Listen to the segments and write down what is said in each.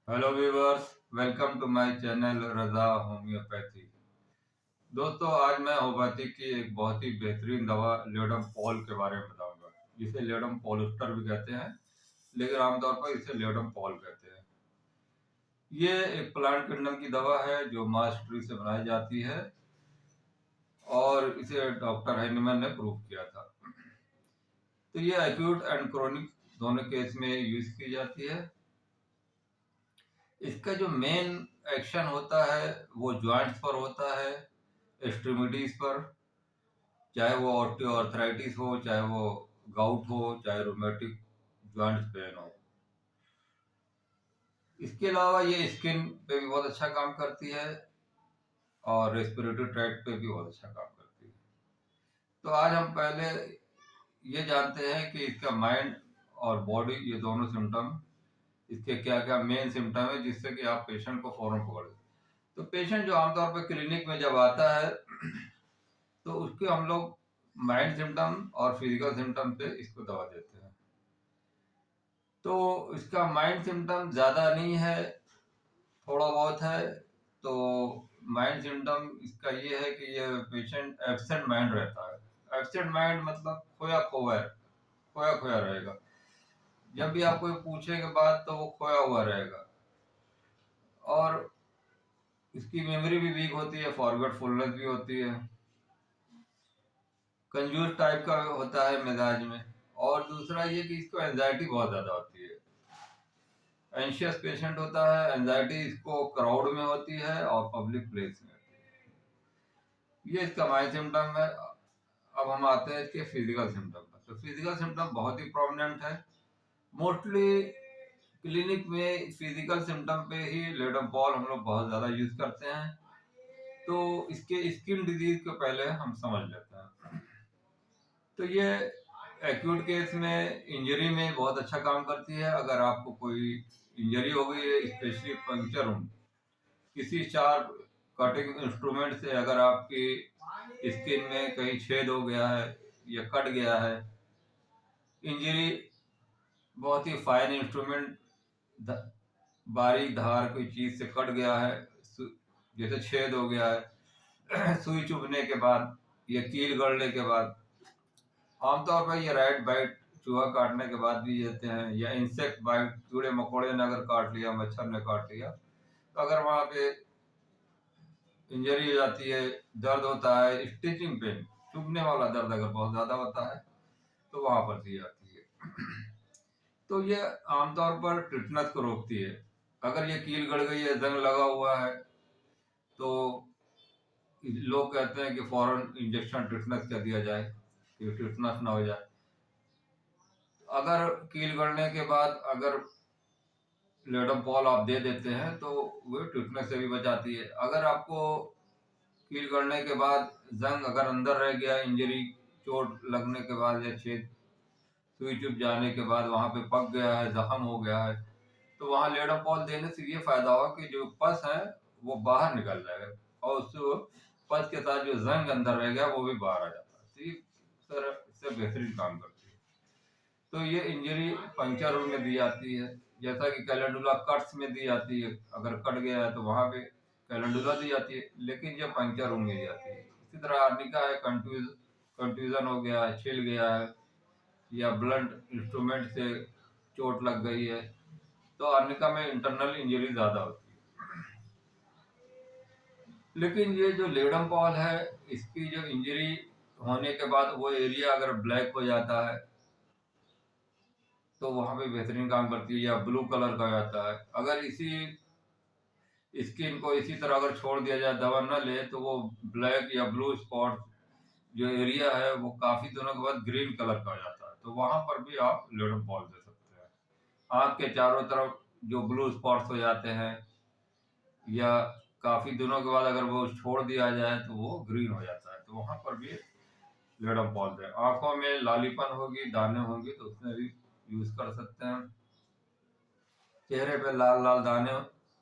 Hello viewers, welcome to my channel Raza homeopathy. दोस्तों, आज मैं होम्योपैथी की एक बहुत ही बेहतरीन दवा लेडम पॉल के बारे में बताऊंगा, जिसे लेडम पॉलिस्टर भी कहते हैं, लेकिन आमतौर पर इसे लेडम पॉल कहते हैं। ये एक प्लांट किंगडम की दवा है जो मार्स ट्री से बनाई जाती है और इसे डॉक्टर हैनीमैन ने प्रूव किया था। तो ये एक्यूट एंड क्रोनिक दोनों केस में यूज की जाती है। इसका जो मेन एक्शन होता है वो जॉइंट्स पर होता है, एक्सट्रीमिटीज पर, चाहे वो ऑस्टियोआर्थराइटिस हो, चाहे वो गाउट हो, चाहे रोमेटिक जॉइंट्स पेन हो। इसके अलावा ये स्किन पे भी बहुत अच्छा काम करती है और रेस्पिरेटरी ट्रैक्ट पे भी बहुत अच्छा काम करती है। तो आज हम पहले ये जानते हैं कि इसका माइंड और बॉडी, ये दोनों सिम्टम, इसके क्या क्या मेन सिम्टम है जिससे कि आप पेशेंट को फौरन पकड़ लें। तो पेशेंट जो आमतौर पर क्लिनिक में जब आता है तो उसके हम लोग माइंड सिम्टम और फिजिकल सिम्टम पे इसको दवा देते हैं। तो इसका माइंड सिम्टम ज़्यादा नहीं है, थोड़ा बहुत है। तो माइंड सिम्टम इसका ये है कि ये पेशेंट एब्सेंट माइंड रहता है। एब्सेंट माइंड मतलब खोया खोया, खोया खोया रहेगा। जब भी आप कोई पूछेगा बात तो वो खोया हुआ रहेगा। और इसकी मेमोरी भी वीक होती है, फॉरगेटफुलनेस भी होती है, कंजूस टाइप का होता है मिजाज में। और दूसरा ये कि इसको एंजाइटी बहुत ज़्यादा होती है, एंशियस पेशेंट होता है। एंजाइटी इसको क्राउड में होती है और पब्लिक प्लेस में होती है। ये इसका माइंड सिम्टम है। अब हम आते हैं इसके फिजिकल सिम्टम पर। तो फिजिकल सिम्टम बहुत ही प्रोमिनेंट है। मोस्टली क्लिनिक में फिजिकल सिम्टम पे ही लेडमपॉल हम लोग बहुत ज़्यादा यूज करते हैं। तो इसके स्किन डिजीज को पहले हम समझ लेते हैं। तो ये एक्यूट केस में इंजरी में बहुत अच्छा काम करती है। अगर आपको कोई इंजरी हो गई है, स्पेशली पंक्चर हो, किसी शार्प कटिंग इंस्ट्रूमेंट से अगर आपकी स्किन में कहीं छेद हो गया है या कट गया है, इंजरी बहुत ही फाइन इंस्ट्रूमेंट, बारीक धार कोई चीज से कट गया है, जैसे छेद हो गया है सुई चुभने के बाद या कील गड़ने के बाद, आमतौर पर ये रैट बाइट, चूहा काटने के बाद भी देते हैं, या इंसेक्ट बाइट, कीड़े मकोड़े ने अगर काट लिया, मच्छर ने काट लिया, तो अगर वहां पे इंजरी हो जाती है, दर्द होता है, स्टिचिंग पेन, चुभने वाला दर्द अगर बहुत ज्यादा होता है तो वहां पर दी जाती है। तो ये आमतौर पर टिटनस को रोकती है। अगर ये कील गड़ गई है, जंग लगा हुआ है, तो लोग कहते हैं कि फौरन इंजेक्शन टिटनस का दिया जाए कि टिटनस ना हो जाए। अगर कील गड़ने के बाद अगर लेडोपॉल आप दे देते हैं तो वो टिटनस से भी बचाती है। अगर आपको कील गड़ने के बाद जंग अगर अंदर रह गया, इंजरी, चोट लगने के बाद या छेद सुई चुभ जाने के बाद वहां पे पक गया है, जख्म हो गया है, तो वहां लेडोपॉल देने से ये फायदा होगा कि जो पस है वो बाहर निकल जाएगा और उस पस के साथ जो जंग अंदर रह गया वो भी बाहर आ जाता है। तो ये सर इससे बेहतरीन काम करती है। तो ये इंजरी पंक्चर रूम में दी जाती है, जैसा कि कैलेंडुला कट्स में दी जाती है। अगर कट गया है तो वहां पे कैलेंडुला दी जाती है, लेकिन ये पंक्चर रूम में दी जाती है। इसी तरह आर्निका है, कंट्यूजन हो गया है, छिल गया है, या ब्लंट इंस्ट्रूमेंट से चोट लग गई है, तो आर्निका में इंटरनल इंजरी ज्यादा होती है। लेकिन ये जो लेडम पॉल है, इसकी जो इंजरी होने के बाद वो एरिया अगर ब्लैक हो जाता है तो वहां पे बेहतरीन काम करती है, या ब्लू कलर का जाता है। अगर इसी स्किन को इसी तरह अगर छोड़ दिया जाए, दवा न ले, तो वो ब्लैक या ब्लू स्पॉट जो एरिया है वो काफी दिनों के बाद ग्रीन कलर का हो जाता है, तो वहां पर भी आप लेडम पॉल दे सकते हैं। आंख के चारों तरफ जो ब्लू स्पॉट्स हो जाते हैं, या काफी दिनों के बाद अगर वो छोड़ दिया जाए तो वो ग्रीन हो जाता है, तो वहां पर भी लेडम पॉल दें। आंखों में लालीपन होगी, दाने होंगे, तो उसमें भी यूज कर सकते हैं। चेहरे पे लाल लाल दाने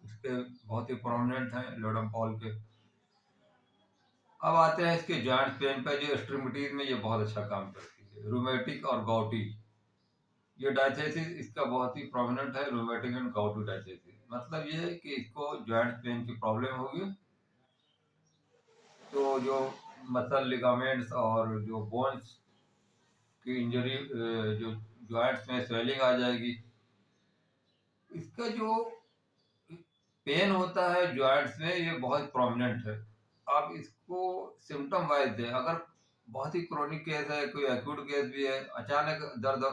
इसके बहुत ही प्रोमिनेंट हैं लोडम पॉल के। अब आते हैं इसके जॉइंट पेन पे, जो एक्सट्रीमिटीज में ये बहुत अच्छा काम करती है, रूमेटिक और गाउटी। ये डायथेसिस इसका बहुत ही प्रोमिनेंट है, रूमेटिक एंड गाउटी डायथेसिस। मतलब ये है कि इसको जॉइंट पेन की प्रॉब्लम होगी, तो जो मसल लिगामेंट्स और जो बोन्स की इंजरी, जो जॉइंट्स में स्वेलिंग आ जाएगी। इसका जो पेन होता है जॉइंट्स में ये बहुत प्रोमिनेंट है। आप इसको सिम्टम वाइज दें, अगर बहुत ही क्रोनिक केस है, कोई एक्यूट केस भी है, अचानक दर्द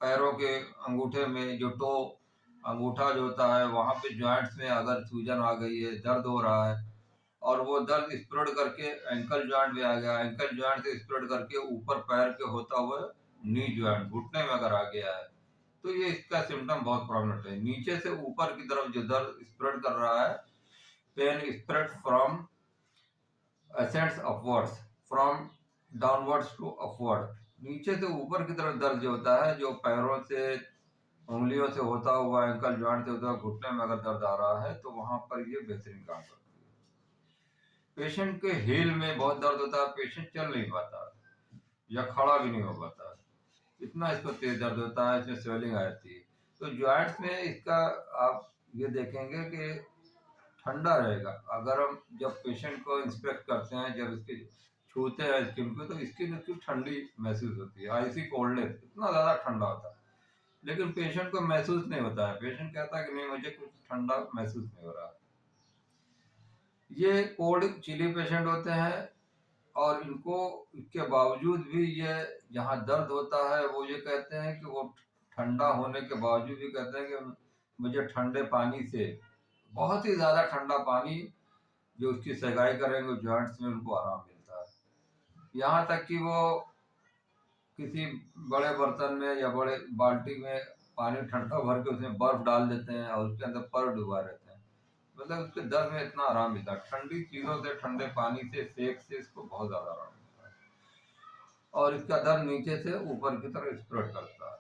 पैरों के अंगूठे में, जो टो अंगूठा जो होता है वहां पे जॉइंट्स में अगर सूजन आ गई है, दर्द हो रहा है, और वो दर्द स्प्रेड करके एंकल जॉइंट में आ गया, एंकल जॉइंट से स्प्रेड करके ऊपर पैर के होता हुआ नी जॉइंट घुटने में अगर आ गया है, तो ये इसका सिम्टम बहुत प्रोमिनेंट है। नीचे से ऊपर की तरफ जो दर्द स्प्रेड कर रहा है, pain spread from ascends upwards, from downwards to upward. नीचे से ऊपर की तरफ दर्द जो होता है, जो पैरों से, उंगलियों से होता हुआ, एंकल जॉइंट से होता हुआ घुटने में अगर दर्द आ रहा है, तो वहां पर ये बेहतरीन काम करती है। पेशेंट के हील में बहुत दर्द होता है, पेशेंट चल नहीं पाता या खड़ा भी नहीं हो पाता, इतना इसको तेज दर्द होता है, इसमें स्वेलिंग आ जाती है। तो जॉइंट्स में इसका आप ये देखेंगे कि ठंडा रहेगा। अगर हम जब पेशेंट को इंस्पेक्ट करते हैं, जब इसके छूते हैं स्किन को, तो स्किन इसकी ठंडी महसूस होती है, आइसी कोल्डनेस, इतना ज़्यादा ठंडा होता है, लेकिन पेशेंट को महसूस नहीं होता है। पेशेंट कहता है कि नहीं, मुझे कुछ ठंडा महसूस नहीं हो रहा। ये कोल्ड चिली पेशेंट होते हैं, और इनको इसके बावजूद भी ये जहाँ दर्द होता है, वो ये कहते हैं कि वो ठंडा होने के बावजूद भी कहते हैं कि मुझे ठंडे पानी से, बहुत ही ज़्यादा ठंडा पानी जो उसकी सेकाई करेंगे जॉइंट्स में, उनको आराम मिलता है। यहाँ तक कि वो किसी बड़े बर्तन में या बड़े बाल्टी में पानी ठंडा भर के उसमें बर्फ डाल देते हैं और उसके अंदर पर डुबा रहते हैं, मतलब उसके दर्द में इतना आराम मिलता है। ठंडी चीज़ों से, ठंडे पानी से, सेक से इसको बहुत ज़्यादा आराम मिलता है, और इसका दर्द नीचे से ऊपर की तरफ स्प्रेड करता है।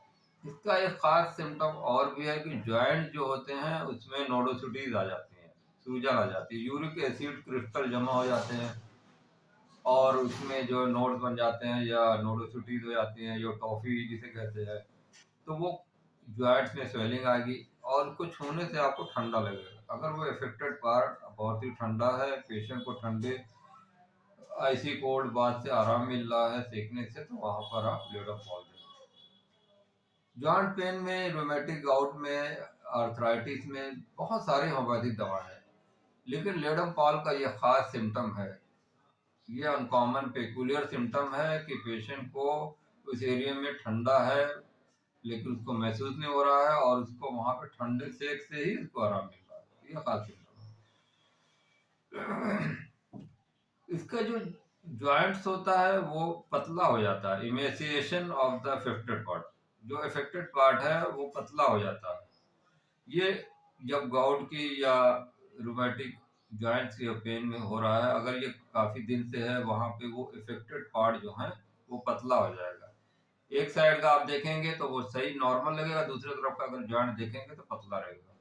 इसका एक खास सिम्टम और भी है कि जॉइंट जो होते हैं उसमें नोडोसिटीज आ जाती हैं, सूजन आ जाती है, यूरिक एसिड क्रिस्टल जमा हो जाते हैं, और उसमें जो नोड्स बन जाते हैं या नोडोसिटीज हो जाती हैं, जो टॉफी जिसे कहते हैं, तो वो जॉइंट्स में स्वेलिंग आएगी, और उसको छूने से आपको ठंडा लगेगा। अगर वो इफेक्टेड पार्ट बहुत ही ठंडा है, पेशेंट को ठंडे आइसी कोल्ड बात से आराम मिल रहा है सेकने से, तो वहां पर आप लेडम पॉल दें। जॉइंट पेन में, रोमेटिक गाउट में, आर्थराइटिस में बहुत सारी होम्योपैथिक दवा है, लेकिन लेडम पॉल का ये खास सिम्टम है, ये अनकॉमन पेकुलियर सिम्टम है कि पेशेंट को उस एरिया में ठंडा है, लेकिन उसको महसूस नहीं हो रहा है, और उसको वहां पे ठंडे सेक से ही उसको आराम मिल रहा है। ये खास सिम्टम है। इसका जो जॉइंट्स होता है वो पतला हो जाता है, emaciation of the affected part, जो अफेक्टेड पार्ट है वो पतला हो जाता है। ये जब गाउट की या रूमेटिक जॉइंट्स के पेन में हो रहा है, अगर ये काफी दिन से है, वहां पे वो अफेक्टेड पार्ट जो है वो पतला हो जाएगा। एक साइड का आप देखेंगे तो वो सही नॉर्मल लगेगा, दूसरी तरफ का अगर जॉइंट देखेंगे तो पतला रहेगा।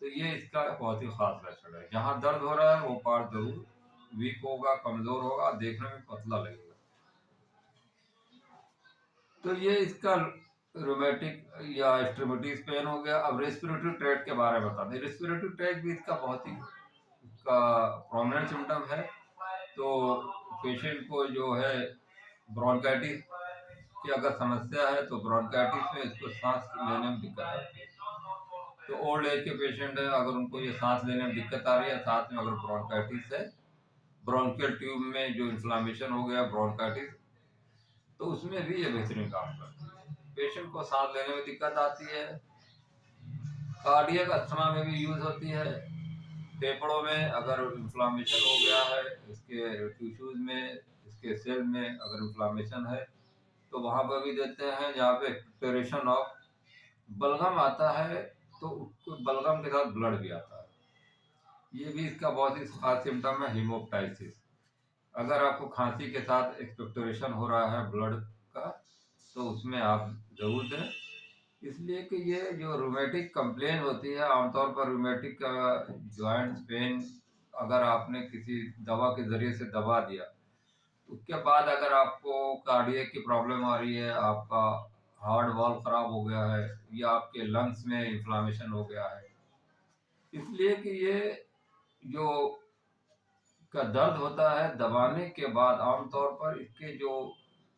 तो ये इसका बहुत ही खास लक्षण है, जहाँ दर्द हो रहा है वो पार्ट जरूर वीक होगा, कमजोर होगा, देखने में पतला लगेगा। तो ये इसका रोमेटिक या एक्सट्रीमिटीज पेन हो गया। अब रेस्पिरेटरी ट्रैक्ट के बारे में बताते हैं। रेस्पिरेटरी ट्रैक्ट भी इसका बहुत ही इसका प्रोमिनेंट सिम्टम है। तो पेशेंट को जो है ब्रोंकाइटिस की अगर समस्या है, तो ब्रोंकाइटिस में इसको सांस लेने में दिक्कत आती है। तो ओल्ड एज के पेशेंट है, अगर उनको ये सांस लेने में दिक्कत आ रही है, साथ में अगर ब्रोंकाइटिस है, ब्रोंकियल ट्यूब में जो इन्फ्लामेशन हो गया, ब्रोंकाइटिस, तो उसमें भी ये बेहतरीन काम करती है। पेशेंट को सांस लेने में दिक्कत आती है, कार्डियक अस्थमा में भी यूज होती है। फेफड़ों में अगर इन्फ्लामेशन हो गया है, इसके टिश्यूज में, इसके सेल में अगर इन्फ्लामेशन है, तो वहां पर भी देते हैं। जहाँ पे एक्सपेक्टोरेशन ऑफ बलगम आता है, तो बलगम के साथ ब्लड भी आता है। ये भी इसका बहुत ही खास सिम्टम है, हिमोप्टाइसिस। अगर आपको खांसी के साथ एक्सपेक्टोरेशन हो रहा है ब्लड का, तो उसमें आप जरूर दें। इसलिए कि ये जो रूमेटिक कंप्लेन होती है, आमतौर पर रूमेटिक का जॉइंट पेन अगर आपने किसी दवा के ज़रिए से दबा दिया, उसके बाद अगर आपको कार्डियक की प्रॉब्लम आ रही है, आपका हार्ट वाल्व ख़राब हो गया है, या आपके लंग्स में इन्फ्लामेशन हो गया है, इसलिए कि ये जो का दर्द होता है दबाने के बाद आमतौर पर इसके जो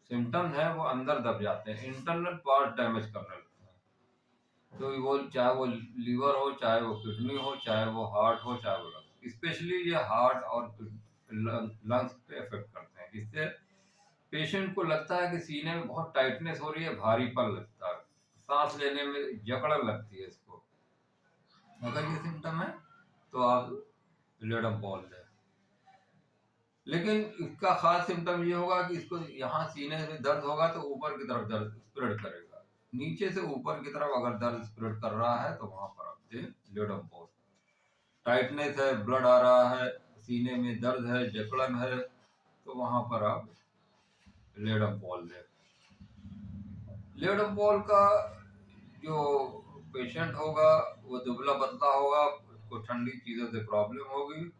सिम्टम्स हैं वो अंदर दब जाते हैं, इंटरनल पार्ट डैमेज करने लगते हैं। तो वो चाहे वो लीवर हो, चाहे वो किडनी हो, चाहे वो हार्ट हो, चाहे वो लंग्स, स्पेशली ये हार्ट और लंग्स पे इफेक्ट करते हैं, जिससे पेशेंट को लगता है कि सीने में बहुत टाइटनेस हो रही है, भारीपन लगता है, सांस लेने में जकड़न लगती है इसको। अगर ये सिम्टम है तो आप लेडम बॉल लें। लेकिन इसका खास सिम्टम ये होगा कि इसको यहाँ सीने में दर्द होगा तो ऊपर की तरफ दर्द स्प्रेड करेगा, नीचे से ऊपर की तरफ अगर दर्द स्प्रेड कर रहा है तो वहां पर आप दें लेडम बॉल। टाइटनेस है, ब्लड आ रहा है, सीने में दर्द है, जकड़न है, तो वहां पर आप लेडम बॉल लें। लेडम बॉल का जो पेशेंट होगा वो दुबला पतला होगा, उसको ठंडी चीज़ों से प्रॉब्लम होगी,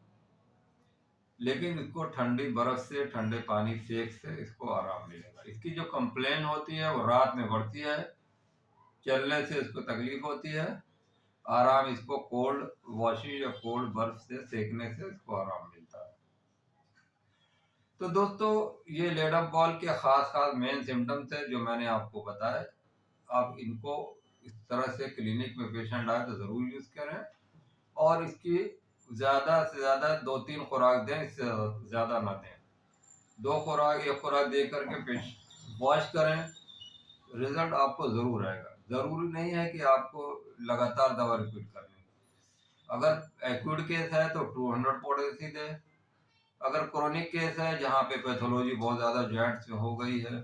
लेकिन इसको ठंडी बर्फ से, ठंडे पानी सेक से इसको आराम मिलेगा। इसकी जो कंप्लेन होती है वो रात में बढ़ती है, चलने से इसको तकलीफ होती है, आराम इसको कोल्ड वॉशिंग या कोल्ड बर्फ से सेकने से इसको आराम मिलता है। तो दोस्तों ये लेडम बॉल के खास मेन सिम्टम्स है जो मैंने आपको बताए। आप इनको इस तरह से क्लिनिक में पेशेंट आए तो ज़रूर यूज़ करें, और इसकी ज़्यादा से ज़्यादा 2-3 खुराक दें, इससे ज़्यादा ना दें। 2 खुराक 1 खुराक दे करके वॉश करें, रिजल्ट आपको ज़रूर आएगा। ज़रूरी नहीं है कि आपको लगातार दवा रिपीट करनी है। अगर एक्यूट केस है तो 200 पोटेंसी दें, अगर क्रोनिक केस है जहाँ पे पैथोलॉजी बहुत ज़्यादा जॉइंट में हो गई है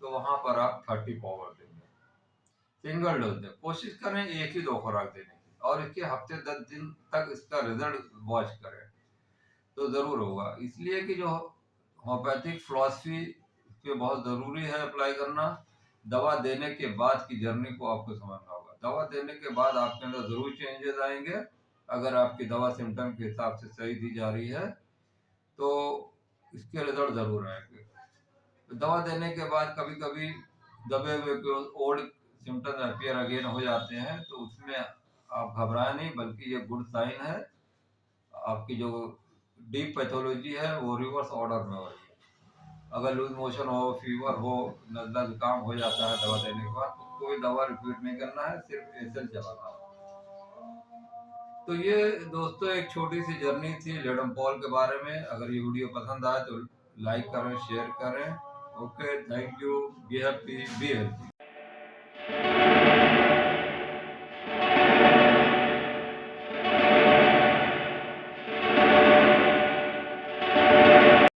तो वहाँ पर आप 30 पावर देंगे। सिंगल डोज दें, कोशिश करें एक ही 2 खुराक देने की, और इसके हफ्ते 10 दिन तक इसका रिजल्ट वॉच करें तो ज़रूर होगा। इसलिए कि जो होम्योपैथिक फिलॉसफी पे बहुत ज़रूरी है अप्लाई करना। दवा देने के बाद की जर्नी को आपको समझना होगा। दवा देने के बाद आपके अंदर ज़रूर चेंजेस आएंगे, अगर आपकी दवा सिम्टम के हिसाब से सही दी जा रही है तो इसके रिजल्ट ज़रूर आएंगे। तो दवा देने के बाद कभी कभी दबे हुए ओल्ड सिम्टम्स अपीयर अगेन हो जाते हैं, तो उसमें आप घबराएं नहीं, बल्कि ये गुड साइन है। आपकी जो डीप पैथोलॉजी है वो रिवर्स ऑर्डर में हो रही है। अगर लूज मोशन हो, फीवर हो, नज़ला जुकाम हो जाता है दवा देने के बाद, तो कोई दवा रिपीट नहीं करना है, सिर्फ एसल चलाना है। तो ये दोस्तों एक छोटी सी जर्नी थी लेडम पॉल के बारे में। अगर ये वीडियो पसंद आए तो लाइक करें, शेयर करें। Okay, thank you, be happy, be healthy.